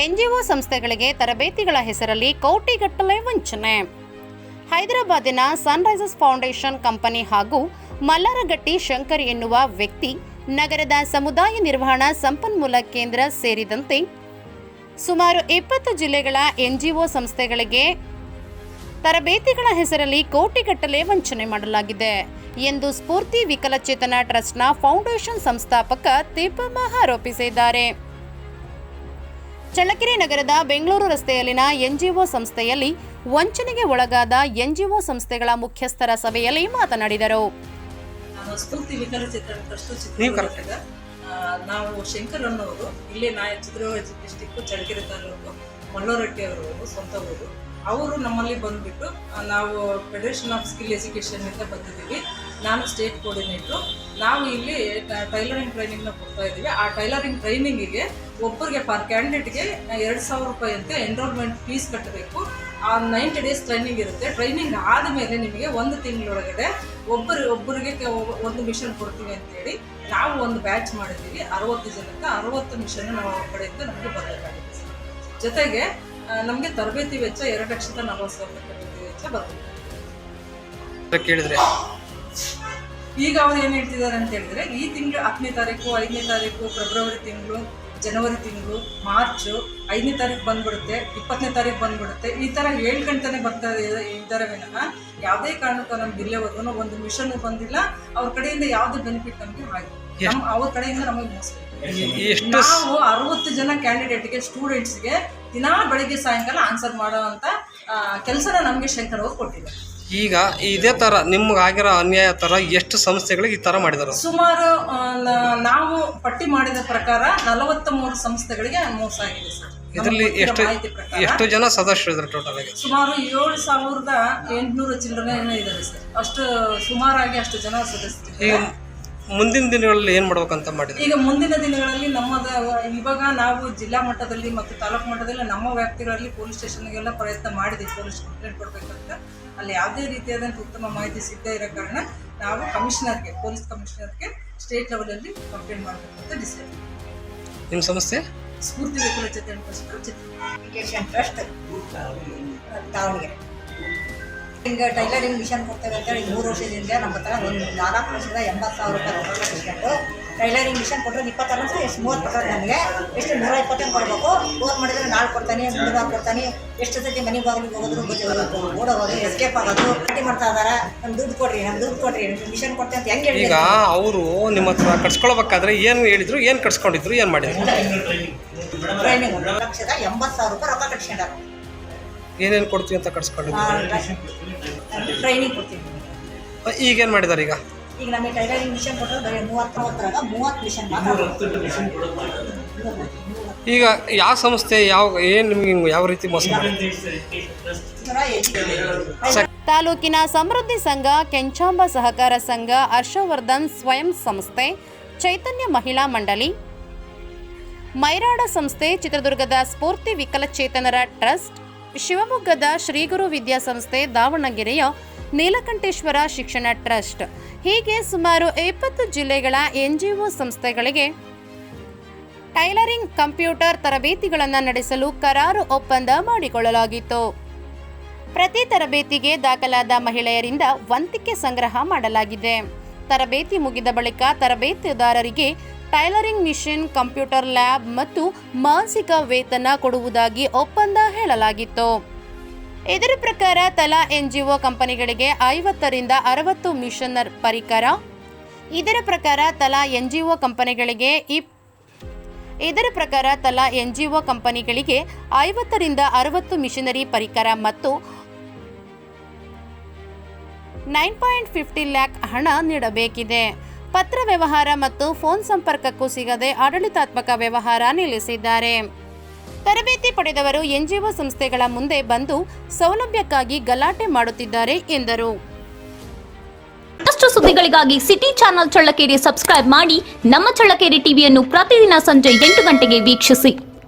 NGO ಸಂಸ್ಥೆಗಳಿಗೆ ತರಬೇತಿಗಳ ಹೆಸರಲ್ಲಿ ಕೋಟಿಗಟ್ಟಲೆ ವಂಚನೆ. ಹೈದರಾಬಾದಿನ ಸನ್ರೈಸರ್ಸ್ ಫೌಂಡೇಶನ್ ಕಂಪನಿ ಹಾಗೂ ಮಲ್ಲಾರಗಟ್ಟಿ ಶಂಕರ್ ಎನ್ನುವ ವ್ಯಕ್ತಿ ನಗರದ ಸಮುದಾಯ ನಿರ್ವಹಣಾ ಸಂಪನ್ಮೂಲ ಕೇಂದ್ರ ಸೇರಿದಂತೆ ಸುಮಾರು 20 ಜಿಲ್ಲೆಗಳ ಎನ್ಜಿಒ ಸಂಸ್ಥೆಗಳಿಗೆ ತರಬೇತಿಗಳ ಹೆಸರಲ್ಲಿ ಕೋಟಿಗಟ್ಟಲೆ ವಂಚನೆ ಮಾಡಲಾಗಿದೆ ಎಂದು ಸ್ಫೂರ್ತಿ ವಿಕಲಚೇತನ ಟ್ರಸ್ಟ್ನ ಫೌಂಡೇಶನ್ ಸಂಸ್ಥಾಪಕ ದೀಪಮ್ಮ ಆರೋಪಿಸಿದ್ದಾರೆ. ಚಳ್ಳಕೆರೆ ನಗರದ ಬೆಂಗಳೂರು ರಸ್ತೆಯಲ್ಲಿನ ಎನ್ಜಿಒ ಸಂಸ್ಥೆಯಲ್ಲಿ ವಂಚನೆಗೆ ಒಳಗಾದ ಎನ್ಜಿಒ ಸಂಸ್ಥೆಗಳ ಮುಖ್ಯಸ್ಥರ ಸಭೆಯಲ್ಲಿ ಮಾತನಾಡಿದರು. ಸ್ಫೂರ್ತಿ ವಿಕಲಚೇತನ ಟ್ರಸ್ಟ್ ನಾವು ಶಂಕರ್ ಅನ್ನೋರು ಇಲ್ಲೇ ಚಿತ್ರದುರ್ಗ ಡಿಸ್ಟಿಕ್ ಚಳ್ಳಕೆರೆ ತಾಲೂಕು ಮಲ್ಲೋರಟ್ಟಿ ಅವರು ಸ್ವಂತ ಊರು. ಅವರು ನಮ್ಮಲ್ಲಿ ಬಂದುಬಿಟ್ಟು ನಾವು ಫೆಡರೇಷನ್ ಆಫ್ ಸ್ಕಿಲ್ ಎಜುಕೇಷನ್ ಇಂದ ಬಂದಿದ್ದೀವಿ. ನಾನು ಸ್ಟೇಟ್ ಕೋಆರ್ಡಿನೇಟ್ರು. ನಾವು ಇಲ್ಲಿ ಟೈಲರಿಂಗ್ ಟ್ರೈನಿಂಗ್ನ ಕೊಡ್ತಾ ಇದ್ದೀವಿ. ಆ ಟೈಲರಿಂಗ್ ಟ್ರೈನಿಂಗಿಗೆ ಒಬ್ಬರಿಗೆ ಪರ್ ಕ್ಯಾಂಡಿಡೇಟ್ಗೆ 2,000 ರೂಪಾಯಿ ಅಂತ ಎನ್ರೋಲ್ಮೆಂಟ್ ಫೀಸ್ ಕಟ್ಟಬೇಕು. ಆ 90 ಡೇಸ್ ಟ್ರೈನಿಂಗ್ ಇರುತ್ತೆ. ಟ್ರೈನಿಂಗ್ ಆದಮೇಲೆ ನಿಮಗೆ 1 ತಿಂಗಳೊಳಗಡೆ ಒಬ್ಬರಿಗೆ ಒಂದು ಮಿಷನ್ ಕೊಡ್ತೀವಿ ಅಂತೇಳಿ ನಾವು ಒಂದು ಬ್ಯಾಚ್ ಮಾಡಿದ್ದೀವಿ. 60 ಜನಕ್ಕೆ 60 ಮಿಷನ್ ನಾವು ಕಡೆಯಿಂದ ನಮಗೆ ಬರಬೇಕಾಗುತ್ತೆ. ಜೊತೆಗೆ ನಮಗೆ ತರಬೇತಿ ವೆಚ್ಚ 2,40,000 ತರಬೇತಿ ವೆಚ್ಚ ಬರುತ್ತೆ ಕೇಳಿದ್ರೆ. ಈಗ ಅವ್ರು ಏನು ಹೇಳ್ತಿದ್ದಾರೆ ಅಂತ ಹೇಳಿದ್ರೆ, ಈ ತಿಂಗಳು 10ನೇ ತಾರೀಕು 5ನೇ ತಾರೀಕು ಫೆಬ್ರವರಿ ತಿಂಗಳು, ಜನವರಿ ತಿಂಗಳು, ಮಾರ್ಚು 5ನೇ ತಾರೀಕು ಬಂದ್ಬಿಡುತ್ತೆ, 20ನೇ ತಾರೀಕು ಬಂದ್ಬಿಡುತ್ತೆ. ಈ ಥರ ಹೇಳ್ಕೊಂತಾನೆ ಬರ್ತಾ ಇದ್ದಾರೆ ವಿನಃ ಯಾವುದೇ ಕಾರಣಕ್ಕೂ ನಮ್ಗೆ ಇಲ್ಲೇವರೆಗೂ ಒಂದು ಮಿಷನ್ ಬಂದಿಲ್ಲ. ಅವ್ರ ಕಡೆಯಿಂದ ಯಾವುದೇ ಬೆನಿಫಿಟ್ ನಮಗೆ ಆಗಿದೆ. ಅವ್ರ ಕಡೆಯಿಂದ ನಮಗೆ ಮೋಸ. ನಾವು 60 ಜನ ಕ್ಯಾಂಡಿಡೇಟ್ಗೆ ಸ್ಟೂಡೆಂಟ್ಸ್ಗೆ ದಿನಾ ಬೆಳಿಗ್ಗೆ ಸಾಯಂಕಾಲ ಆನ್ಸರ್ ಮಾಡೋವಂಥ ಕೆಲಸನ ನಮಗೆ ಶಂಕರ್ ಅವರು ಕೊಟ್ಟಿದ್ದಾರೆ. ಈಗ ಇದೇ ಥರ ನಿಮ್ಗೆ ಆಗಿರೋ ಅನ್ಯಾಯ ಥರ ಎಷ್ಟು ಸಂಸ್ಥೆಗಳಿಗೆ ಈ ಥರ ಮಾಡಿದ್ದಾರೆ? ಸುಮಾರು ನಾವು ಪಟ್ಟಿ ಮಾಡಿದ ಪ್ರಕಾರ 43 ಸಂಸ್ಥೆಗಳಿಗೆ ಮೋಸ ಆಗಿದೆ ಸರ್. ಇದರಲ್ಲಿ ಎಷ್ಟು ಜನ ಸದಸ್ಯರು ಇದ್ದಾರೆ ಟೋಟಲ್ ಆಗಿ? ಸುಮಾರು 7,800 ಚಿಲ್ಡ್ರನ್ ಇದ್ದಾರೆ ಸರ್. ಅಷ್ಟು ಸುಮಾರಾಗಿ ಅಷ್ಟು ಜನ ಸದಸ್ಯರು. ಮುಂದಿನ ದಿನಗಳಲ್ಲಿ ಏನು ಮಾಡ್ಬೇಕಂತ ಮಾಡಿದ್ವಿ? ಈಗ ಮುಂದಿನ ದಿನಗಳಲ್ಲಿ ಇವಾಗ ನಾವು ಜಿಲ್ಲಾ ಮಟ್ಟದಲ್ಲಿ ಮತ್ತು ತಾಲೂಕು ಮಟ್ಟದಲ್ಲಿ ನಮ್ಮ ವ್ಯಾಪ್ತಿಗಳಲ್ಲಿ ಪೊಲೀಸ್ ಸ್ಟೇಷನ್ಗೆಲ್ಲ ಪ್ರಯತ್ನ ಮಾಡಿದ್ದೀವಿ ಪೊಲೀಸ್ ಕಂಪ್ಲೇಂಟ್ ಕೊಡಬೇಕಂತ. ಅಲ್ಲಿ ಯಾವುದೇ ರೀತಿಯಾದಂಥ ಉತ್ತಮ ಮಾಹಿತಿ ಸಿಗದೇ ಇರೋ ಕಾರಣ ನಾವು ಕಮಿಷನರ್ಗೆ, ಪೊಲೀಸ್ ಕಮಿಷನರ್ಗೆ ಸ್ಟೇಟ್ ಲೆವೆಲಲ್ಲಿ ಕಂಪ್ಲೇಂಟ್ ಮಾಡಬೇಕು ಅಂತ ಡಿಸೈಡ್. ನಿಮ್ಮ ಸಂಸ್ಥೆ ಸ್ಫೂರ್ತಿ ವಿಕಲಚೇತನ ಟ್ರಸ್ಟ್ ದಾವಣಗೆರೆ. ಹಿಂಗೆ ಟೈಲರಿಂಗ್ ಮಿಷನ್ ಕೊಡ್ತೇವೆ ಅಂತೇಳಿ 3 ವರ್ಷದಿಂದ ನಮ್ಮ ಹತ್ರ ಒಂದು 4 ವರ್ಷದ 80,000 ರೂಪಾಯಿ ಕೊಟ್ಟು ಟೈಲರಿಂಗ್ ಮಿಷನ್ ಕೊಟ್ಟರೆ 20 ವರ್ಷ ಎಷ್ಟು 30 ಕೊಟ್ಟರೆ ನಮಗೆ ಎಷ್ಟು 120 ಕೊಡಬೇಕು. ಫೋನ್ ಮಾಡಿದರೆ ನಾಳೆ ಕೊಡ್ತಾನೆ, 3 ಕೊಡ್ತಾನೆ. ಎಷ್ಟು ಸತಿ ಮನೆ ಬಾಗಿಲಿಗೆ ಹೋಗೋದು ಓಡೋದು ಎಸ್ಕೇಪ್ ಆಗೋದು ಪಾರ್ಟಿ ಮಾಡ್ತಾ ಇದ್ದಾರೆ. ನಮ್ಮ ದುಡ್ಡು ಕೊಡ್ರಿ, ಮಿಷನ್ ಕೊಡ್ತೇವೆ ಅಂತ ಹೆಂಗೆ ಹೇಳಿ. ಈಗ ಅವರು ನಿಮ್ಮ ಹತ್ರ ಕಟ್ಸ್ಕೊಳ್ಬೇಕಾದ್ರೆ ಏನು ಹೇಳಿದ್ರು, ಏನು ಕಟ್ಸ್ಕೊಂಡಿದ್ರು, ಏನು ಮಾಡಿದ್ರು? ಟ್ರೈನಿಂಗ್ 1,80,000 ರೂಪಾಯಿ ರೊಕ್ಕ ಕಟ್ಸ್ಕೊಂಡಾರ. ಏನೇನು ಕೊಡ್ತೀವಿ ಅಂತ ಕಟ್ಸ್ಕೊಂಡಿದ್ರು? ಟ್ರೈನಿಂಗ್ ಕೊಡ್ತೀವಿ. ಈಗೇನು ಮಾಡಿದ್ದಾರೆ? ಈಗ ನಮಗೆ ಟೈಲರಿಂಗ್ ಮಿಷನ್ ಕೊಟ್ಟರೆ ಬರೀ 30 ಮಿಷನ್ ಈಗ ಯಾವ ಸಂಸ್ಥೆ ಏನು ನಿಮ್ಗೆ ಯಾವ ರೀತಿ ಮೋಸ ಮಾಡಿದೆ? ತಾಲೂಕಿನ ಸಮೃದ್ಧಿ ಸಂಘ, ಕೆಂಚಾಂಬ ಸಹಕಾರ ಸಂಘ, ಹರ್ಷವರ್ಧನ್ ಸ್ವಯಂ ಸಂಸ್ಥೆ, ಚೈತನ್ಯ ಮಹಿಳಾ ಮಂಡಳಿ, ಮೈರಾಡ ಸಂಸ್ಥೆ, ಚಿತ್ರದುರ್ಗದ ಸ್ಫೂರ್ತಿ ವಿಕಲಚೇತನರ ಟ್ರಸ್ಟ್, ಶಿವಮೊಗ್ಗದ ಶ್ರೀಗುರು ವಿದ್ಯಾಸಂಸ್ಥೆ, ದಾವಣಗೆರೆಯ ನೀಲಕಂಠೇಶ್ವರ ಶಿಕ್ಷಣ ಟ್ರಸ್ಟ್ ಹೀಗೆ ಸುಮಾರು 20 ಜಿಲ್ಲೆಗಳ ಎನ್ಜಿಒ ಸಂಸ್ಥೆಗಳಿಗೆ ಟೈಲರಿಂಗ್ ಕಂಪ್ಯೂಟರ್ ತರಬೇತಿಗಳನ್ನು ನಡೆಸಲು ಕರಾರು ಒಪ್ಪಂದ ಮಾಡಿಕೊಳ್ಳಲಾಗಿತ್ತು. ಪ್ರತಿ ತರಬೇತಿಗೆ ದಾಖಲಾದ ಮಹಿಳೆಯರಿಂದ ವಂತಿಕೆ ಸಂಗ್ರಹ ಮಾಡಲಾಗಿದೆ. ತರಬೇತಿ ಮುಗಿದ ಬಳಿಕ ತರಬೇತುದಾರರಿಗೆ ಟೈಲರಿಂಗ್ ಮಿಷನ್, ಕಂಪ್ಯೂಟರ್ ಲ್ಯಾಬ್ ಮತ್ತು ಮಾಸಿಕ ವೇತನ ಕೊಡುವುದಾಗಿ ಒಪ್ಪಂದ ಹೇಳಲಾಗಿತ್ತು. ಇದರ ಪ್ರಕಾರ ತಲಾ ಎನ್ಜಿಒ ಕಂಪನಿಗಳಿಗೆ 50 ರಿಂದ 60 ಮಿಷನರ್ ಪರಿಕರ. ಇದರ ಪ್ರಕಾರ ತಲಾ ಎನ್ಜಿಒ ಕಂಪನಿಗಳಿಗೆ 50 ರಿಂದ 60 ಮಿಷನರಿ ಪರಿಕರ ಮತ್ತು 9.50 ಲ್ಯಾಕ್ ಹಣ ನೀಡಬೇಕಿದೆ. ಪತ್ರ ವ್ಯವಹಾರ ಮತ್ತು ಫೋನ್ ಸಂಪರ್ಕಕ್ಕೂ ಸಿಗದೆ ಆಡಳಿತಾತ್ಮಕ ವ್ಯವಹಾರ ನಿಲ್ಲಿಸಿದ್ದಾರೆ. ತರಬೇತಿ ಪಡೆದವರು ಎನ್ಜಿಒ ಸಂಸ್ಥೆಗಳ ಮುಂದೆ ಬಂದು ಸೌಲಭ್ಯಕ್ಕಾಗಿ ಗಲಾಟೆ ಮಾಡುತ್ತಿದ್ದಾರೆ ಎಂದರು. ಮತ್ತಷ್ಟು ಸುದ್ದಿಗಳಿಗಾಗಿ ಸಿಟಿ ಚಾನೆಲ್ ಚಳ್ಳಕೆರೆ ಸಬ್ಸ್ಕ್ರೈಬ್ ಮಾಡಿ. ನಮ್ಮ ಚಳ್ಳಕೆರೆ ಟಿವಿಯನ್ನು ಪ್ರತಿದಿನ ಸಂಜೆ 8 ಗಂಟೆಗೆ ವೀಕ್ಷಿಸಿ.